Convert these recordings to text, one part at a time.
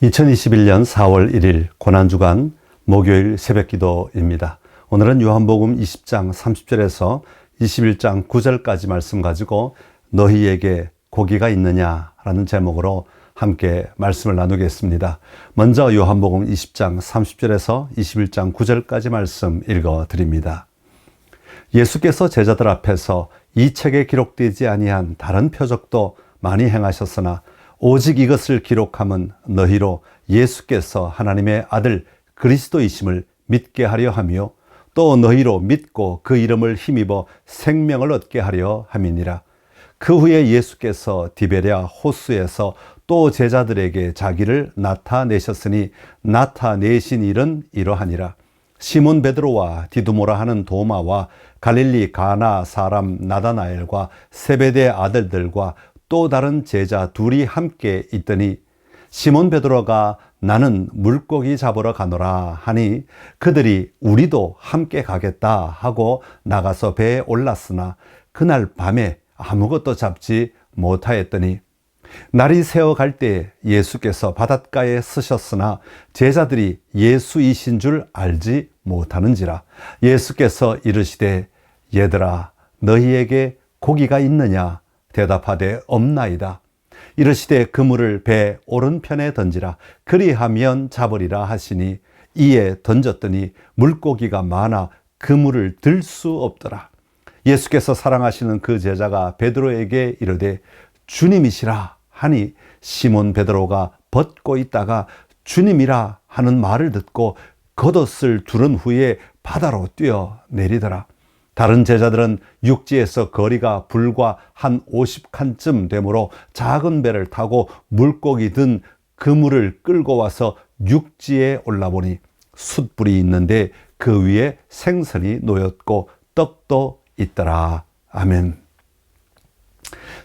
2021년 4월 1일 고난주간 목요일 새벽기도입니다. 오늘은 요한복음 20장 30절에서 21장 9절까지 말씀 가지고 너희에게 고기가 있느냐라는 제목으로 함께 말씀을 나누겠습니다. 먼저 요한복음 20장 30절에서 21장 9절까지 말씀 읽어드립니다. 예수께서 제자들 앞에서 이 책에 기록되지 아니한 다른 표적도 많이 행하셨으나 오직 이것을 기록함은 너희로 예수께서 하나님의 아들 그리스도이심을 믿게 하려 하며 또 너희로 믿고 그 이름을 힘입어 생명을 얻게 하려 함이니라. 그 후에 예수께서 디베랴 호수에서 또 제자들에게 자기를 나타내셨으니 나타내신 일은 이러하니라. 시몬 베드로와 디두모라 하는 도마와 갈릴리 가나 사람 나다나엘과 세베대 아들들과 또 다른 제자 둘이 함께 있더니 시몬 베드로가 나는 물고기 잡으러 가노라 하니 그들이 우리도 함께 가겠다 하고 나가서 배에 올랐으나 그날 밤에 아무것도 잡지 못하였더니 날이 새어 갈 때 예수께서 바닷가에 서셨으나 제자들이 예수이신 줄 알지 못하는지라. 예수께서 이르시되 얘들아 너희에게 고기가 있느냐 대답하되 없나이다. 이르시되 그물을 배 오른편에 던지라. 그리하면 잡으리라 하시니 이에 던졌더니 물고기가 많아 그물을 들 수 없더라. 예수께서 사랑하시는 그 제자가 베드로에게 이르되 주님이시라 하니 시몬 베드로가 벗고 있다가 주님이라 하는 말을 듣고 겉옷을 두른 후에 바다로 뛰어 내리더라. 다른 제자들은 육지에서 거리가 불과 한 50칸쯤 되므로 작은 배를 타고 물고기 든 그물을 끌고 와서 육지에 올라보니 숯불이 있는데 그 위에 생선이 놓였고 떡도 있더라. 아멘.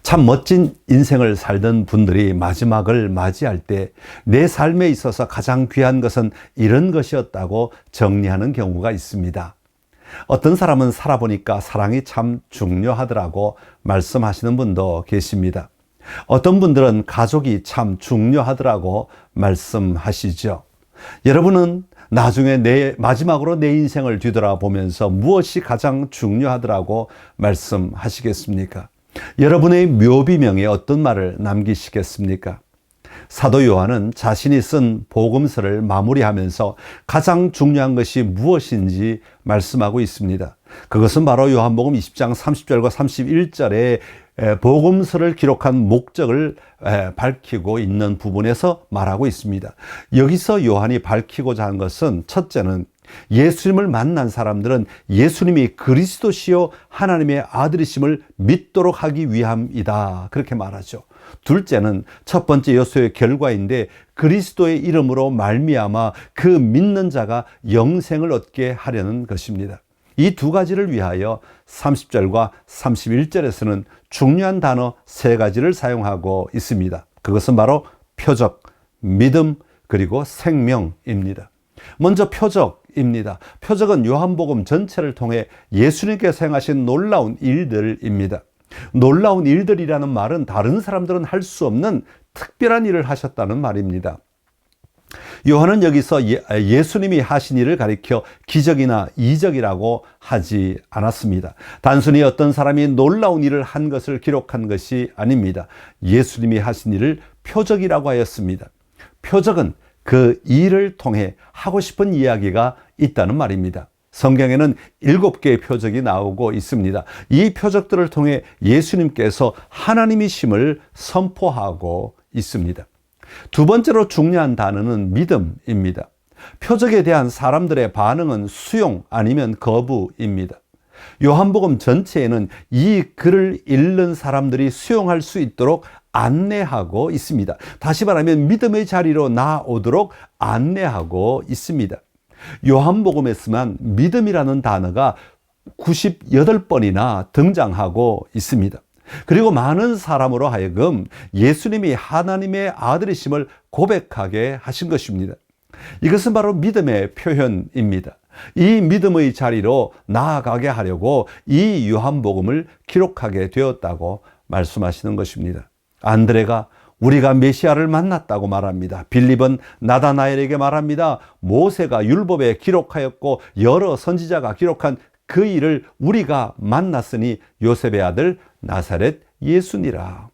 참 멋진 인생을 살던 분들이 마지막을 맞이할 때 내 삶에 있어서 가장 귀한 것은 이런 것이었다고 정리하는 경우가 있습니다. 어떤 사람은 살아보니까 사랑이 참 중요하더라고 말씀하시는 분도 계십니다. 어떤 분들은 가족이 참 중요하더라고 말씀하시죠. 여러분은 나중에 마지막으로 내 인생을 뒤돌아보면서 무엇이 가장 중요하더라고 말씀하시겠습니까? 여러분의 묘비명에 어떤 말을 남기시겠습니까? 사도 요한은 자신이 쓴 복음서를 마무리하면서 가장 중요한 것이 무엇인지 말씀하고 있습니다. 그것은 바로 요한복음 20장 30절과 31절에 복음서를 기록한 목적을 밝히고 있는 부분에서 말하고 있습니다. 여기서 요한이 밝히고자 한 것은 첫째는 예수님을 만난 사람들은 예수님이 그리스도시요 하나님의 아들이심을 믿도록 하기 위함이다. 그렇게 말하죠. 둘째는 첫 번째 요소의 결과인데 그리스도의 이름으로 말미암아 그 믿는 자가 영생을 얻게 하려는 것입니다. 이 두 가지를 위하여 30절과 31절에서는 중요한 단어 세 가지를 사용하고 있습니다. 그것은 바로 표적, 믿음, 그리고 생명입니다. 먼저 표적입니다. 표적은 요한복음 전체를 통해 예수님께서 행하신 놀라운 일들입니다. 놀라운 일들이라는 말은 다른 사람들은 할 수 없는 특별한 일을 하셨다는 말입니다. 요한은 여기서 예수님이 하신 일을 가리켜 기적이나 이적이라고 하지 않았습니다. 단순히 어떤 사람이 놀라운 일을 한 것을 기록한 것이 아닙니다. 예수님이 하신 일을 표적이라고 하였습니다. 표적은 그 일을 통해 하고 싶은 이야기가 있다는 말입니다. 성경에는 7개의 표적이 나오고 있습니다. 이 표적들을 통해 예수님께서 하나님이심을 선포하고 있습니다. 두 번째로 중요한 단어는 믿음입니다. 표적에 대한 사람들의 반응은 수용 아니면 거부입니다. 요한복음 전체에는 이 글을 읽는 사람들이 수용할 수 있도록 안내하고 있습니다. 다시 말하면 믿음의 자리로 나오도록 안내하고 있습니다. 요한복음에서만 믿음이라는 단어가 98번이나 등장하고 있습니다. 그리고 많은 사람으로 하여금 예수님이 하나님의 아들이심을 고백하게 하신 것입니다. 이것은 바로 믿음의 표현입니다. 이 믿음의 자리로 나아가게 하려고 이 요한복음을 기록하게 되었다고 말씀하시는 것입니다. 안드레가 우리가 메시아를 만났다고 말합니다. 빌립은 나다나엘에게 말합니다. 모세가 율법에 기록하였고 여러 선지자가 기록한 그 일을 우리가 만났으니 요셉의 아들 나사렛 예수니라.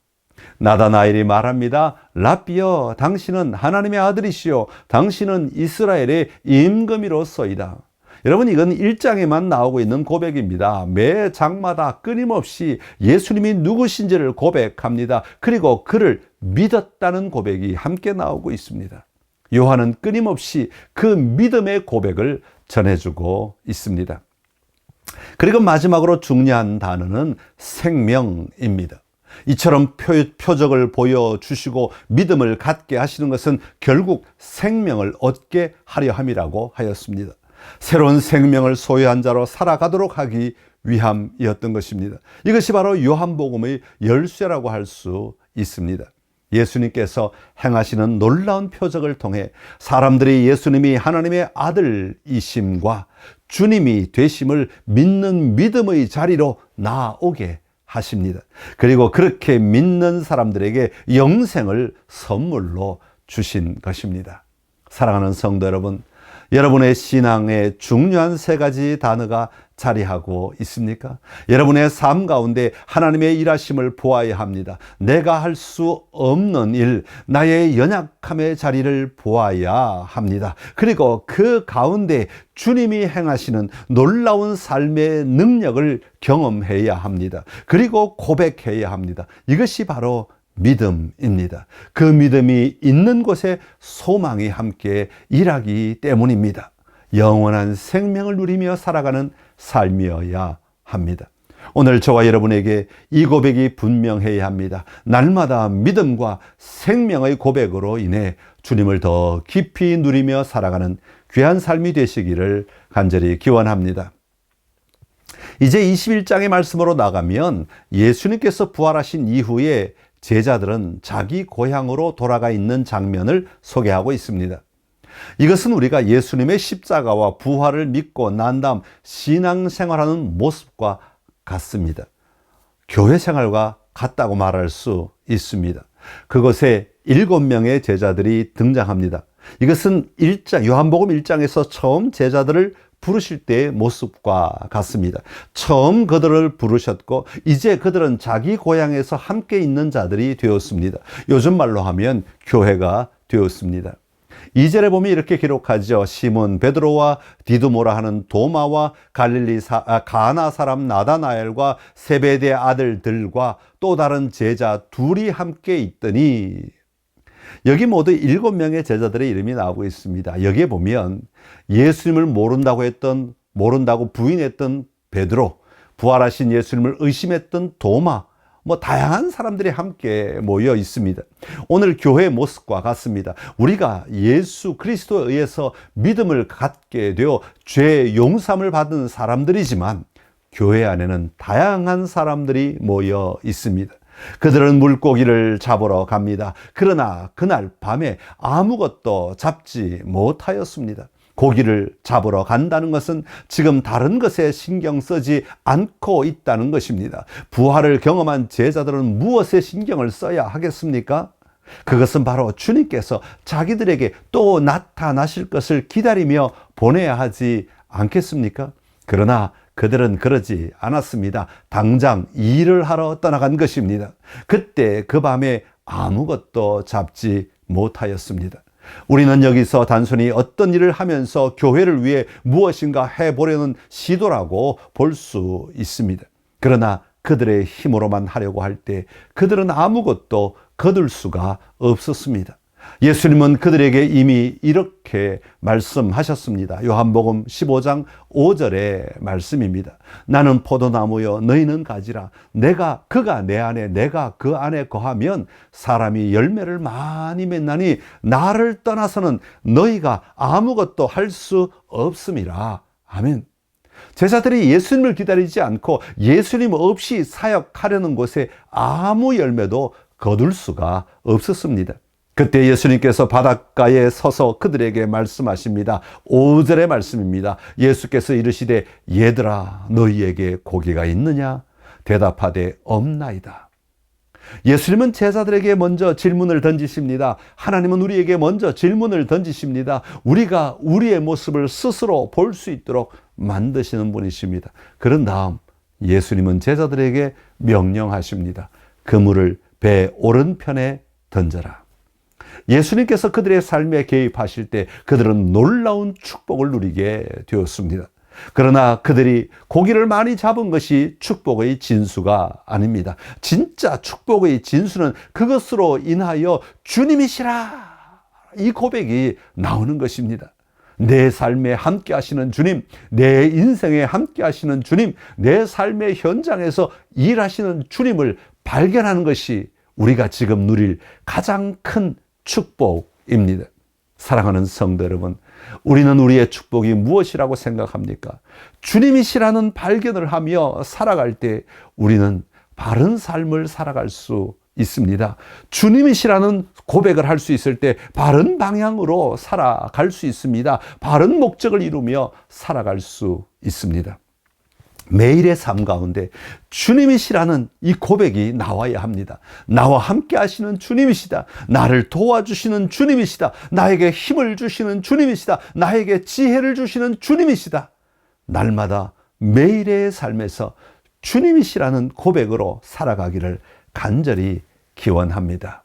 나다나엘이 말합니다. 라비여, 당신은 하나님의 아들이시요 당신은 이스라엘의 임금이로소이다. 여러분, 이건 1장에만 나오고 있는 고백입니다. 매 장마다 끊임없이 예수님이 누구신지를 고백합니다. 그리고 그를 믿었다는 고백이 함께 나오고 있습니다. 요한은 끊임없이 그 믿음의 고백을 전해주고 있습니다. 그리고 마지막으로 중요한 단어는 생명입니다. 이처럼 표적을 보여주시고 믿음을 갖게 하시는 것은 결국 생명을 얻게 하려 함이라고 하였습니다. 새로운 생명을 소유한 자로 살아가도록 하기 위함이었던 것입니다. 이것이 바로 요한복음의 열쇠라고 할 수 있습니다. 예수님께서 행하시는 놀라운 표적을 통해 사람들이 예수님이 하나님의 아들이심과 주님이 되심을 믿는 믿음의 자리로 나오게 하십니다. 그리고 그렇게 믿는 사람들에게 영생을 선물로 주신 것입니다. 사랑하는 성도 여러분, 여러분의 신앙에 중요한 3가지 단어가 자리하고 있습니까? 여러분의 삶 가운데 하나님의 일하심을 보아야 합니다. 내가 할 수 없는 일, 나의 연약함의 자리를 보아야 합니다. 그리고 그 가운데 주님이 행하시는 놀라운 삶의 능력을 경험해야 합니다. 그리고 고백해야 합니다. 이것이 바로 믿음입니다. 그 믿음이 있는 곳에 소망이 함께 일하기 때문입니다. 영원한 생명을 누리며 살아가는 삶이어야 합니다. 오늘 저와 여러분에게 이 고백이 분명해야 합니다. 날마다 믿음과 생명의 고백으로 인해 주님을 더 깊이 누리며 살아가는 귀한 삶이 되시기를 간절히 기원합니다. 이제 21장의 말씀으로 나가면 예수님께서 부활하신 이후에 제자들은 자기 고향으로 돌아가 있는 장면을 소개하고 있습니다. 이것은 우리가 예수님의 십자가와 부활을 믿고 난 다음 신앙생활하는 모습과 같습니다. 교회 생활과 같다고 말할 수 있습니다. 그곳에 7명의 제자들이 등장합니다. 이것은 요한복음 1장에서 처음 제자들을 부르실 때의 모습과 같습니다. 처음 그들을 부르셨고 이제 그들은 자기 고향에서 함께 있는 자들이 되었습니다. 요즘 말로 하면 교회가 되었습니다. 2절에 보면 이렇게 기록하죠. 시몬 베드로와 디두모라 하는 도마와 가나 사람 나다나엘과 세베대 아들들과 또 다른 제자 둘이 함께 있더니, 여기 모두 7명의 제자들의 이름이 나오고 있습니다. 여기에 보면 예수님을 모른다고 부인했던 베드로, 부활하신 예수님을 의심했던 도마, 다양한 사람들이 함께 모여 있습니다. 오늘 교회의 모습과 같습니다. 우리가 예수 그리스도에 의해서 믿음을 갖게 되어 죄 용서함을 받은 사람들이지만 교회 안에는 다양한 사람들이 모여 있습니다. 그들은 물고기를 잡으러 갑니다. 그러나 그날 밤에 아무것도 잡지 못하였습니다. 고기를 잡으러 간다는 것은 지금 다른 것에 신경 쓰지 않고 있다는 것입니다. 부활을 경험한 제자들은 무엇에 신경을 써야 하겠습니까? 그것은 바로 주님께서 자기들에게 또 나타나실 것을 기다리며 보내야 하지 않겠습니까? 그러나 그들은 그러지 않았습니다. 당장 일을 하러 떠나간 것입니다. 그때 그 밤에 아무것도 잡지 못하였습니다. 우리는 여기서 단순히 어떤 일을 하면서 교회를 위해 무엇인가 해보려는 시도라고 볼 수 있습니다. 그러나 그들의 힘으로만 하려고 할 때 그들은 아무것도 거둘 수가 없었습니다. 예수님은 그들에게 이미 이렇게 말씀하셨습니다. 요한복음 15장 5절의 말씀입니다. 나는 포도나무요 너희는 가지라. 그가 내 안에 내가 그 안에 거하면 사람이 열매를 많이 맺나니 나를 떠나서는 너희가 아무것도 할 수 없음이라. 아멘. 제자들이 예수님을 기다리지 않고 예수님 없이 사역하려는 곳에 아무 열매도 거둘 수가 없었습니다. 그때 예수님께서 바닷가에 서서 그들에게 말씀하십니다. 5절의 말씀입니다. 예수께서 이르시되 얘들아 너희에게 고기가 있느냐? 대답하되 없나이다. 예수님은 제자들에게 먼저 질문을 던지십니다. 하나님은 우리에게 먼저 질문을 던지십니다. 우리가 우리의 모습을 스스로 볼 수 있도록 만드시는 분이십니다. 그런 다음 예수님은 제자들에게 명령하십니다. 그물을 배 오른편에 던져라. 예수님께서 그들의 삶에 개입하실 때 그들은 놀라운 축복을 누리게 되었습니다. 그러나 그들이 고기를 많이 잡은 것이 축복의 진수가 아닙니다. 진짜 축복의 진수는 그것으로 인하여 주님이시라, 이 고백이 나오는 것입니다. 내 삶에 함께 하시는 주님, 내 인생에 함께 하시는 주님, 내 삶의 현장에서 일하시는 주님을 발견하는 것이 우리가 지금 누릴 가장 큰 축복입니다. 사랑하는 성도 여러분, 우리는 우리의 축복이 무엇이라고 생각합니까? 주님이시라는 발견을 하며 살아갈 때 우리는 바른 삶을 살아갈 수 있습니다. 주님이시라는 고백을 할 수 있을 때 바른 방향으로 살아갈 수 있습니다. 바른 목적을 이루며 살아갈 수 있습니다. 매일의 삶 가운데 주님이시라는 이 고백이 나와야 합니다. 나와 함께 하시는 주님이시다. 나를 도와주시는 주님이시다. 나에게 힘을 주시는 주님이시다. 나에게 지혜를 주시는 주님이시다. 날마다 매일의 삶에서 주님이시라는 고백으로 살아가기를 간절히 기원합니다.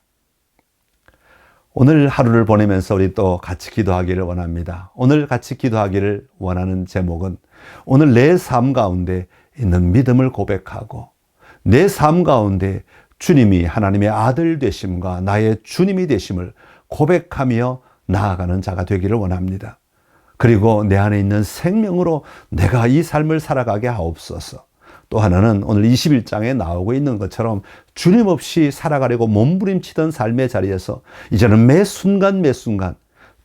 오늘 하루를 보내면서 우리 또 같이 기도하기를 원합니다. 오늘 같이 기도하기를 원하는 제목은 오늘 내 삶 가운데 있는 믿음을 고백하고 내 삶 가운데 주님이 하나님의 아들 되심과 나의 주님이 되심을 고백하며 나아가는 자가 되기를 원합니다. 그리고 내 안에 있는 생명으로 내가 이 삶을 살아가게 하옵소서. 또 하나는 오늘 21장에 나오고 있는 것처럼 주님 없이 살아가려고 몸부림치던 삶의 자리에서 이제는 매 순간 매 순간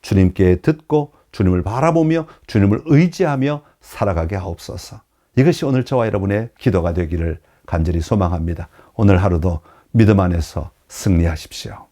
주님께 듣고 주님을 바라보며 주님을 의지하며 살아가게 하옵소서. 이것이 오늘 저와 여러분의 기도가 되기를 간절히 소망합니다. 오늘 하루도 믿음 안에서 승리하십시오.